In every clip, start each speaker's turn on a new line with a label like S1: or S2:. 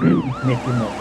S1: Mickey Mouse.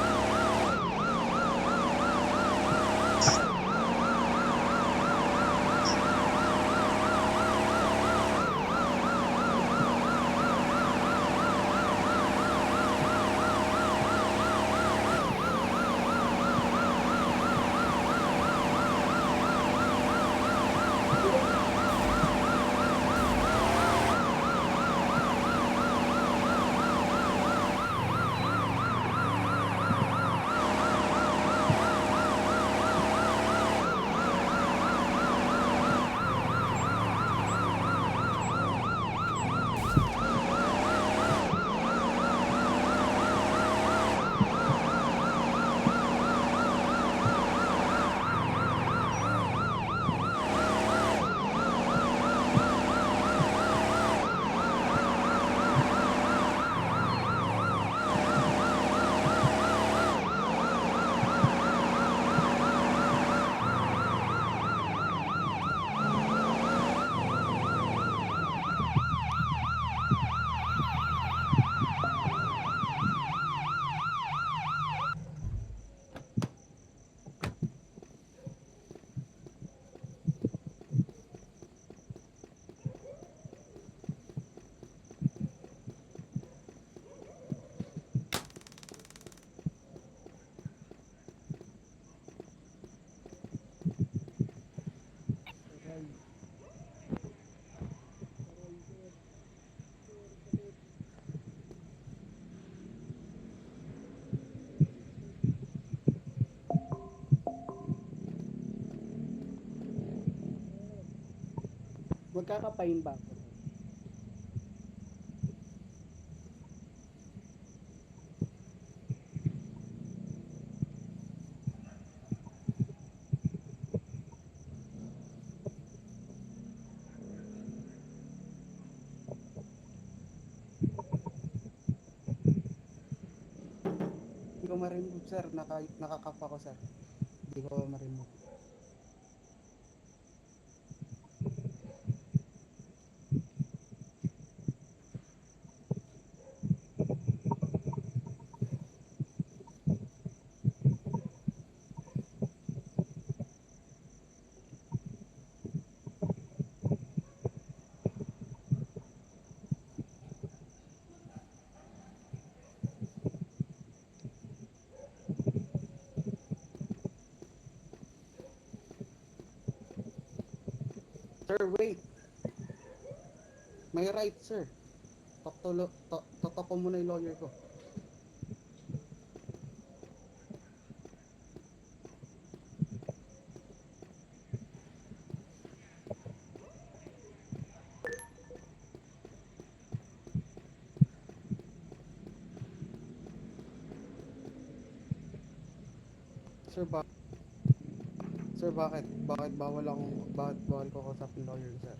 S2: Magkakapain ba ako? Hindi ko ma-remove, sir. Nakakap ako, sir. Hindi ko ma-remove. Sir, wait. May right, sir. Talk ko muna yung lawyer ko. Sir, sir, bakit? Bakit bawal ko kausapin lawyer, sir?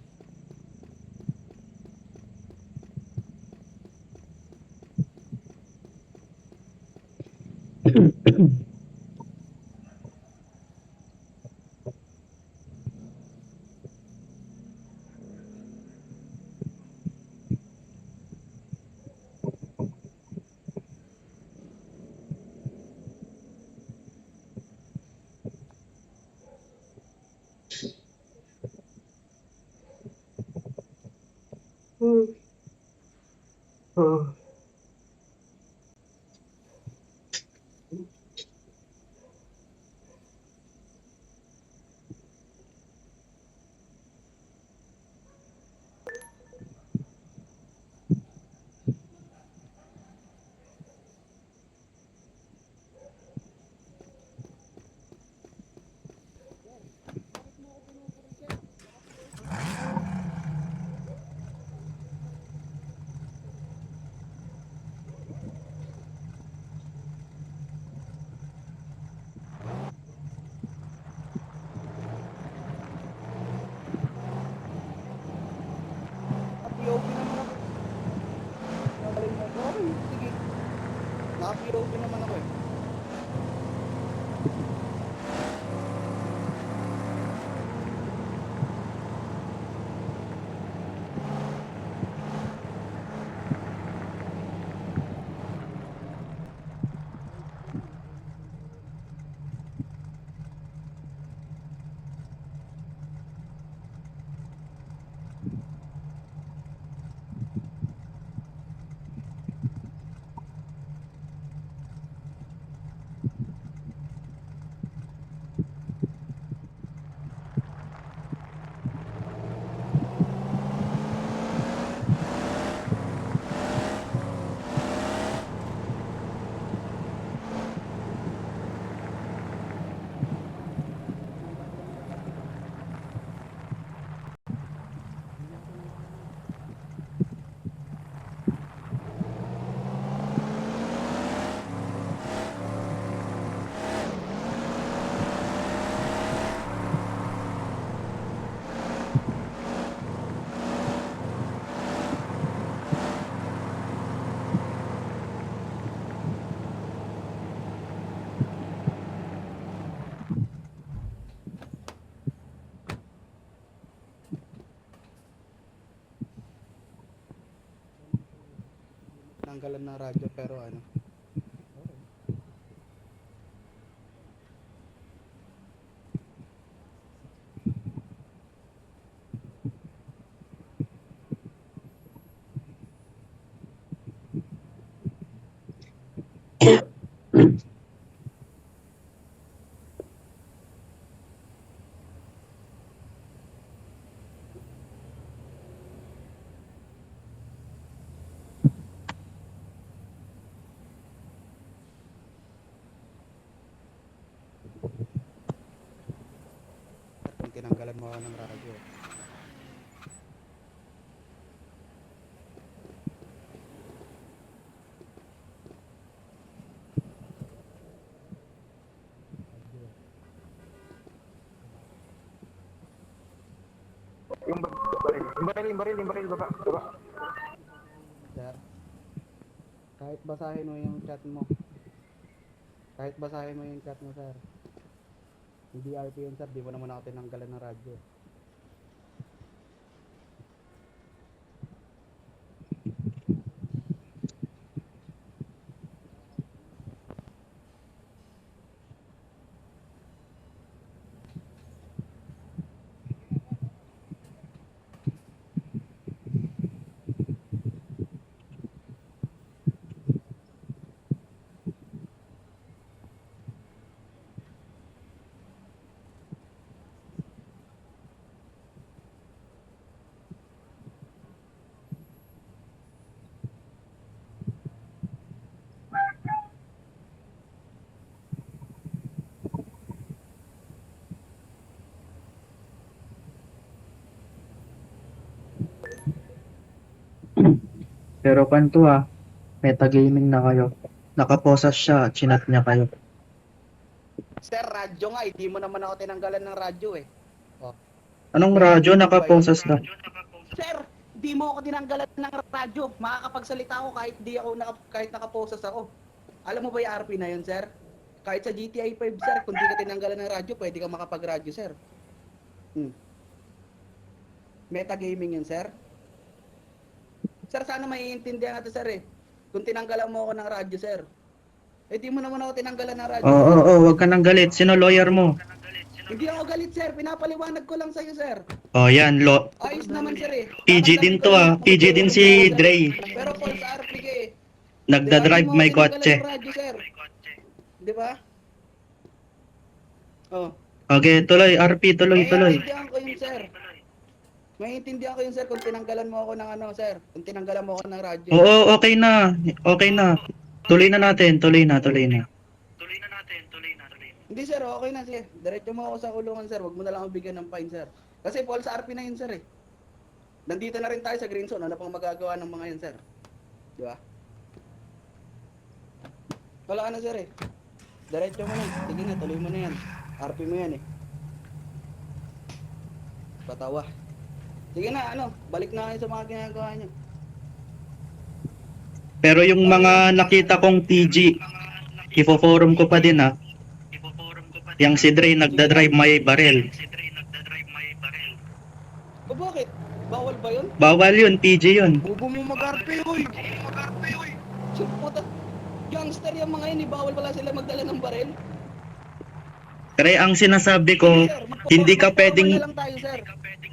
S2: Naka-POV naman ako. Nagaling mo. Okay, sige. Naka-POV naman ako eh. tinanggalan ng radyo pero ano. Okay. Kung tinanggalan mo ako ng radyo.
S1: Yung baril, baba.
S2: Sir, kahit basahin mo yung chat mo. Kahit basahin mo yung chat mo, sir. Hindi RP yun, sir. Di mo naman ako tinanggalan ng radyo.
S3: Pero kanto metagaming na kayo. Nakaposas siya, chinat niya kayo.
S2: Sir, radyo nga. Hindi mo naman ako tinanggalan ng radyo eh. Oh.
S3: Anong
S2: May
S3: radyo?
S2: narinig ba
S3: Nakaposas
S2: yun?
S3: na.
S2: Sir, di mo ako tinanggalan ng radyo. Makakapagsalita ako kahit di ako kahit nakaposas ako. Alam mo ba yung RP na yun, sir? Kahit sa GTI 5, sir, kung di ka tinanggalan ng radyo, pwede ka makapag-radyo, sir. Metagaming yun, sir. Sir, sana maiintindihan natin, sir eh. Kung tinanggalan mo ako ng radyo, sir. Eh, di mo naman ako tinanggalan ng radyo.
S3: Oo, wag ka nang galit. Sino lawyer mo?
S2: Hindi ako galit, sir. Pinapaliwanag ko lang sa'yo, sir.
S3: Yan,
S2: Ayos naman, sir eh.
S3: PG din to PG din si Dre.
S2: Pero false RP ka eh.
S3: Nagda-drive may kotse.
S2: Di ba, di mo ako tinanggalan ng radyo, sir? Di ba? Oh.
S3: Okay, tuloy, RP, tuloy.
S2: Maiintindihan ko yun, sir. Maiintindihan ko yun, sir, kung tinanggalan mo ako ng ano, sir. Kung tinanggalan mo ako ng radyo.
S3: Oo, okay na. Tuloy na natin.
S2: Hindi, sir, okay na, sir. Diretso mo ako sa kulungan, sir. Huwag mo na lang ako bigyan ng fine, sir. Kasi false RP na yun, sir eh. Nandito na rin tayo sa green zone. Ano pang magagawa ng mga yan, sir? Di ba? Wala ka na, sir eh. Diretso mo na. Sige na, tuloy mo na yan. RP mo yan eh. Patawa. Sige na, balik na kayo sa mga ginagawa nyo.
S3: Pero yung mga nakita kong PG, ipo-forum ko pa din Yang si Dre nagda-drive may barel.
S2: O bakit? Bawal ba yun?
S3: Bawal yun, PG yun.
S2: Bubo mo mag-RP, uy! Puta, youngster yung mga yun, bawal pala sila magdala ng baril.
S3: Pero ang sinasabi ko,
S2: Sir,
S3: hindi ka
S2: mag-forum
S3: pwedeng...
S2: na lang tayo, sir.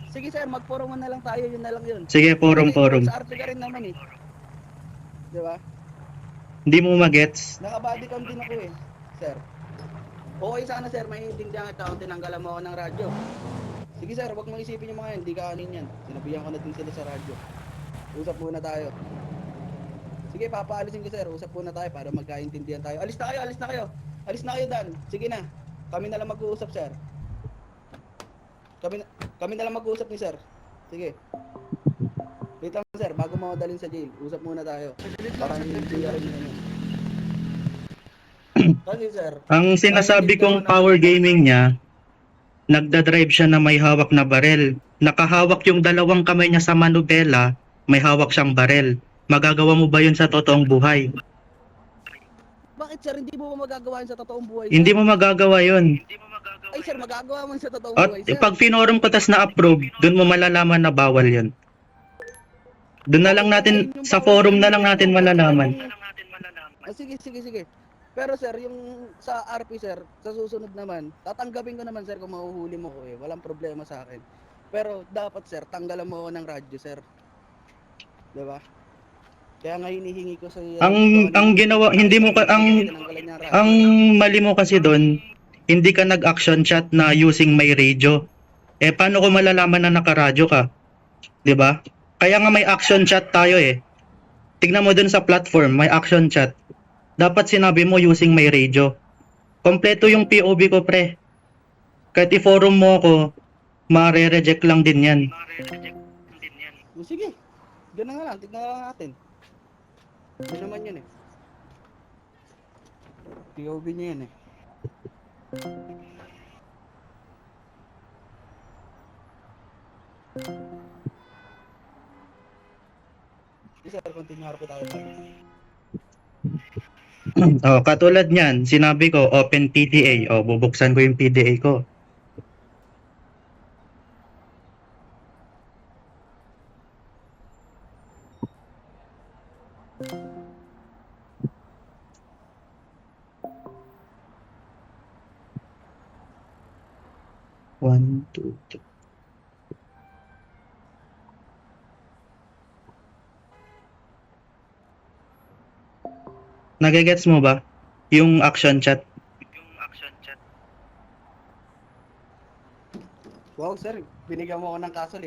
S2: Sige, sir, mag-forum na lang tayo, yun na lang yun.
S3: Sige, forum.
S2: Kasi sa RP ka rin naman eh. Di ba?
S3: Hindi mo magets.
S2: Naka-body cam din ako eh, sir. Okay sana, sir, maiintindihan kita kung tinanggalan mo ako ng radyo. Sige, sir, wag mong isipin yung mga yan, hindi ka anin yan. Sinabihan ko na din sila sa radyo. Usap muna tayo. Sige, papaalisin ko, sir. Usap muna tayo para magkaintindihan tayo. Alis na kayo. Alis na kayo, Dan. Sige na. Kami na lang mag-uusap, sir. Kami na lang mag-uusap ni sir. Sige. Wait lang, sir. Bago mo dalhin sa jail, usap muna tayo. Para hindi ka rin ano. Kasi, sir,
S3: Ang sinasabi kong power gaming niya, nagda-drive siya na may hawak na barel. Nakahawak yung dalawang kamay niya sa manubela, may hawak siyang barel. Magagawa mo ba yun sa totoong buhay?
S2: bakit, sir, hindi mo magagawa yun sa totoong buhay, sir?
S3: Hindi mo magagawa yun.
S2: Ay, sir, magagawa mo yun sa totoong
S3: At
S2: buhay, sir.
S3: pag finorum ko tas na-approve, dun mo malalaman na bawal yun. Doon na lang natin, sa forum na lang natin malalaman.
S2: Sige. Pero sir, yung sa RP sir, sa susunod naman, tatanggapin ko naman sir kung mahuhuli mo ko eh. Walang problema sa akin. Pero dapat sir, tanggalan mo ako ng radyo sir. Diba? Kaya nga hinihingi ko sa
S3: Ang ginawa, hindi mo ka, ang mali mo kasi doon, hindi ka nag-action chat na using my radio. Eh, paano ko malalaman na nakaradyo ka? 'Di ba? Kaya nga may action chat tayo eh. Tignan mo dun sa platform, may action chat. Dapat sinabi mo using my radio. Kompleto yung POV ko, pre. Kahit i-forum mo ako, mare-reject lang din yan.
S2: Sige. Ganun nga lang, tignan lang natin. Yun naman yun eh. POV niya yun eh. Sir, continue harap tayo.
S3: Oh, katulad niyan, sinabi ko open PDA. Oh, bubuksan ko yung PDA ko. One, two, three. Nagigets mo ba? Yung action chat.
S2: Wow sir, binigyan mo ako ng kaso 5.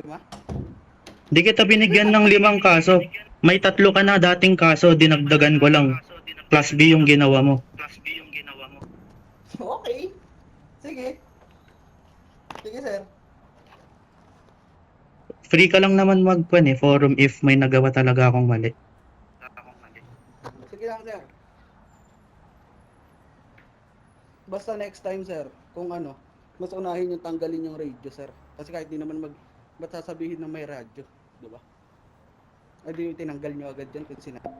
S3: Di kita binigyan ng 5 kaso. May 3 ka na dating kaso, dinagdagan ko lang. Plus B yung ginawa mo.
S2: Okay. Sige. Sige sir.
S3: Free ka lang naman forum if may nagawa talaga akong mali.
S2: Sige lang sir. Basta next time sir, kung ano, mas unahin yung tanggalin yung radio sir. Kasi kahit di naman ba't sasabihin na may radyo, di ba? Ay di yung tinanggal nyo agad dyan kung sinabi.